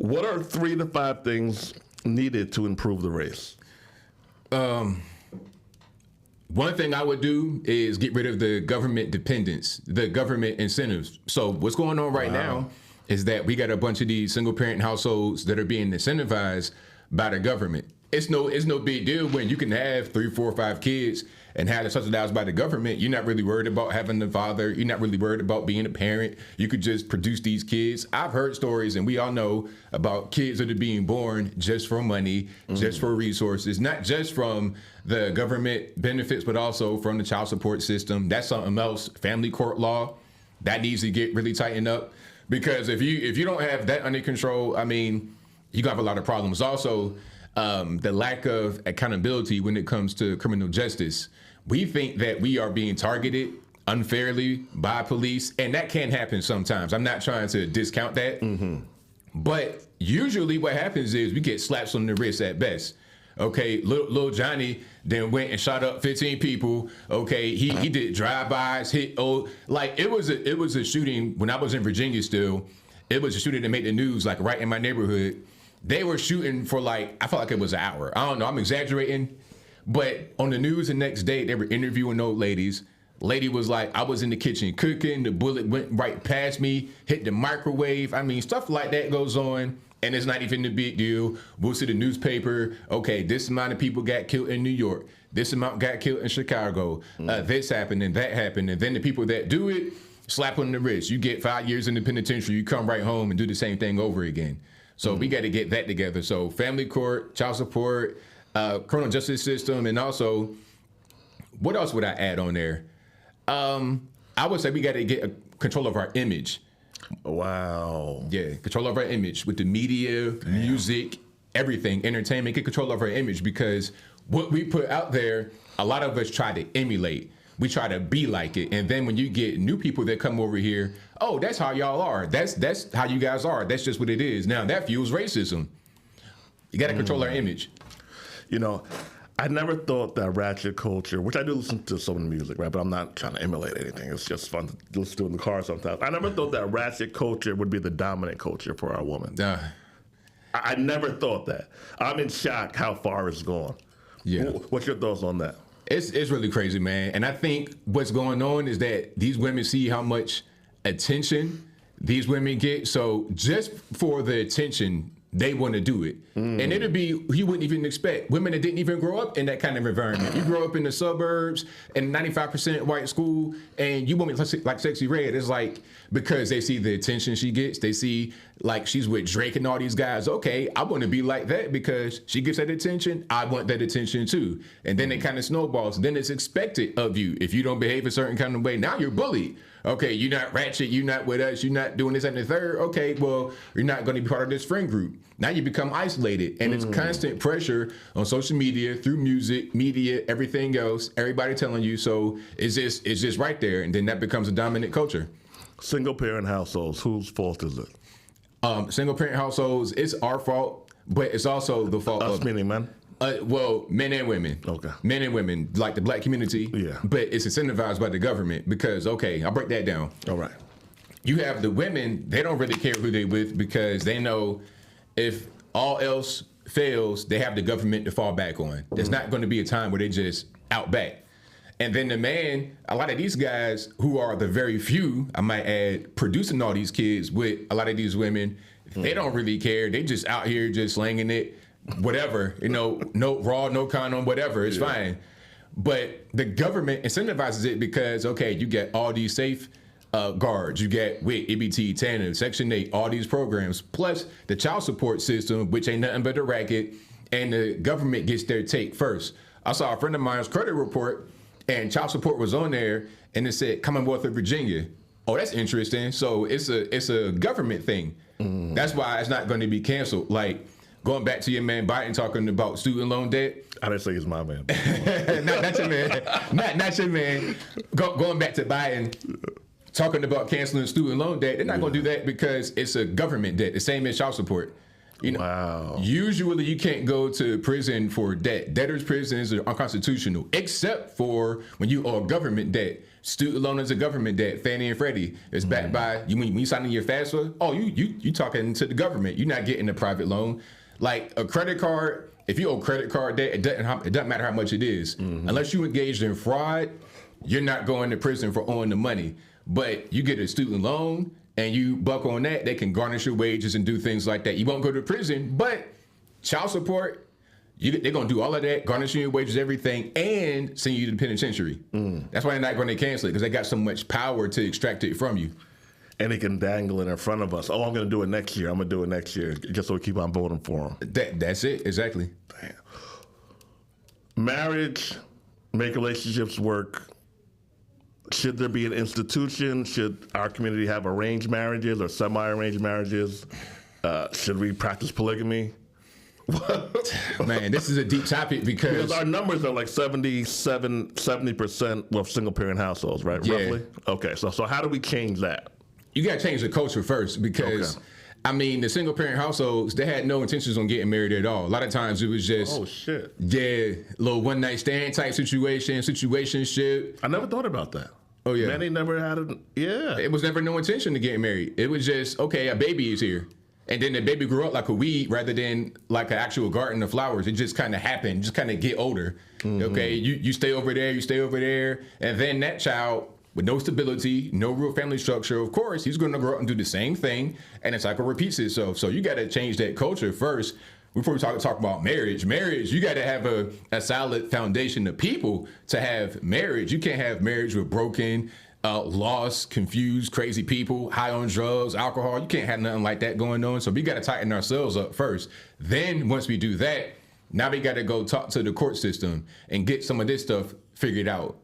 What are 3 to 5 things needed to improve the race? One thing I would do is get rid of the government dependence, the government incentives. So what's going on right now is that we got a bunch of these single parent households that are being incentivized by the government. It's no big deal when you can have 3, 4, 5 kids and have it subsidized by the government. You're not really worried about having the father. You're not really worried about being a parent. You could just produce these kids. I've heard stories, and we all know about kids that are being born just for money, just for resources, not just from the government benefits, but also from the child support system. That's something else. Family court law, that needs to get really tightened up, because if you don't have that under control, I mean, you're gonna have a lot of problems. Also, the lack of accountability when it comes to criminal justice. We think that we are being targeted unfairly by police, and that can happen sometimes. I'm not trying to discount that, but usually what happens is we get slaps on the wrist at best. Okay, little Johnny then went and shot up 15 people. Okay, he did drive-bys, like it was a shooting when I was in Virginia still. It was a shooting that made the news, like right in my neighborhood. They were shooting for I felt like it was an hour. I don't know, I'm exaggerating. But on the news the next day, they were interviewing old ladies. Lady was like, I was in the kitchen cooking, the bullet went right past me, hit the microwave. I mean, stuff like that goes on, and it's not even a big deal. We'll see the newspaper, okay, this amount of people got killed in New York. This amount got killed in Chicago. This happened and that happened. And then the people that do it, slap on the wrist. You get 5 years in the penitentiary, you come right home and do the same thing over again. So we got to get that together. So family court, child support, criminal justice system, and also, what else would I add on there? I would say we got to get control of our image. Wow. Yeah, control of our image with the media, music, everything, entertainment. Get control of our image, because what we put out there, a lot of us try to emulate. We try to be like it, and then when you get new people that come over here, oh, that's how y'all are. That's how you guys are. That's just what it is. Now that fuels racism. You got to control our image. You know, I never thought that ratchet culture, which I do listen to some of the music, right? But I'm not trying to emulate anything. It's just fun to listen to in the car sometimes. I never thought that ratchet culture would be the dominant culture for our woman. I never thought that. I'm in shock how far it's gone. Yeah. What's your thoughts on that? It's really crazy, man. And I think what's going on is that these women see how much attention these women get. So just for the attention, they want to do it. And it'll be, you wouldn't even expect. Women that didn't even grow up in that kind of environment. You grow up in the suburbs in 95% white school, and you want me like Sexy Red. It's like, because they see the attention she gets. They see like she's with Drake and all these guys. Okay, I want to be like that because she gets that attention. I want that attention too. And then it kind of snowballs. Then it's expected of you. If you don't behave a certain kind of way, now you're bullied. Okay, you're not ratchet, you're not with us, you're not doing this and the third. Okay, well, you're not going to be part of this friend group. Now you become isolated, and it's constant pressure on social media, through music, media, everything else. Everybody telling you, so it's just right there, and then that becomes a dominant culture. Single parent households, whose fault is it? Single parent households, it's our fault, but it's also the fault Us of meaning men. Well, men and women. Okay. Men and women, like the black community. Yeah. But it's incentivized by the government because, okay, I'll break that down. All right. You have the women, they don't really care who they with because they know if all else fails, they have the government to fall back on. There's not going to be a time where they just out back. And then the man, a lot of these guys who are the very few, I might add, producing all these kids with a lot of these women, they don't really care. They just out here just slanging it. Whatever, no raw, no condom, whatever, it's fine. But the government incentivizes it because, okay, you get all these safe guards, you get WIC, EBT, TANF, Section 8, all these programs, plus the child support system, which ain't nothing but a racket, and the government gets their take first. I saw a friend of mine's credit report, and child support was on there, and it said Commonwealth of Virginia. Oh, that's interesting. So it's a government thing. That's why it's not going to be canceled. Like, going back to your man Biden talking about student loan debt. I didn't say he's my man. not your man. Not your man. Going back to Biden talking about canceling student loan debt. They're not going to do that because it's a government debt, the same as child support. You know, Wow. Usually you can't go to prison for debt. Debtors' prisons are unconstitutional, except for when you owe government debt. Student loan is a government debt. Fannie and Freddie is backed by you. When you sign in your FAFSA, you talking to the government. You're not getting a private loan. Like a credit card, if you owe credit card debt, it doesn't matter how much it is. Unless you engaged in fraud, you're not going to prison for owing the money. But you get a student loan and you buck on that, they can garnish your wages and do things like that. You won't go to prison, but child support, they're going to do all of that, garnishing your wages, everything, and send you to the penitentiary. That's why they're not going to cancel it, because they got so much power to extract it from you. And they can dangle it in front of us. Oh, I'm going to do it next year. I'm going to do it next year, just so we keep on voting for them. That's it, exactly. Damn. Marriage, make relationships work. Should there be an institution? Should our community have arranged marriages or semi-arranged marriages? Should we practice polygamy? Man, this is a deep topic because our numbers are like 70% with single-parent households, right? Yeah. Roughly? Okay, so how do we change that? You got to change the culture first because, I mean, the single-parent households, they had no intentions on getting married at all. A lot of times it was just, oh, shit. Yeah, little one-night stand type situationship. I never thought about that. Oh, yeah. Many never had it. Yeah. It was never no intention to get married. It was just, okay, a baby is here. And then the baby grew up like a weed rather than like an actual garden of flowers. It just kind of happened, just kind of get older. Okay, you stay over there, and then that child with no stability, no real family structure, of course, he's going to grow up and do the same thing, and the cycle repeats itself. So you got to change that culture first before we talk about marriage. Marriage, you got to have a solid foundation of people to have marriage. You can't have marriage with broken, lost, confused, crazy people, high on drugs, alcohol. You can't have nothing like that going on. So we got to tighten ourselves up first. Then once we do that, now we got to go talk to the court system and get some of this stuff figured out.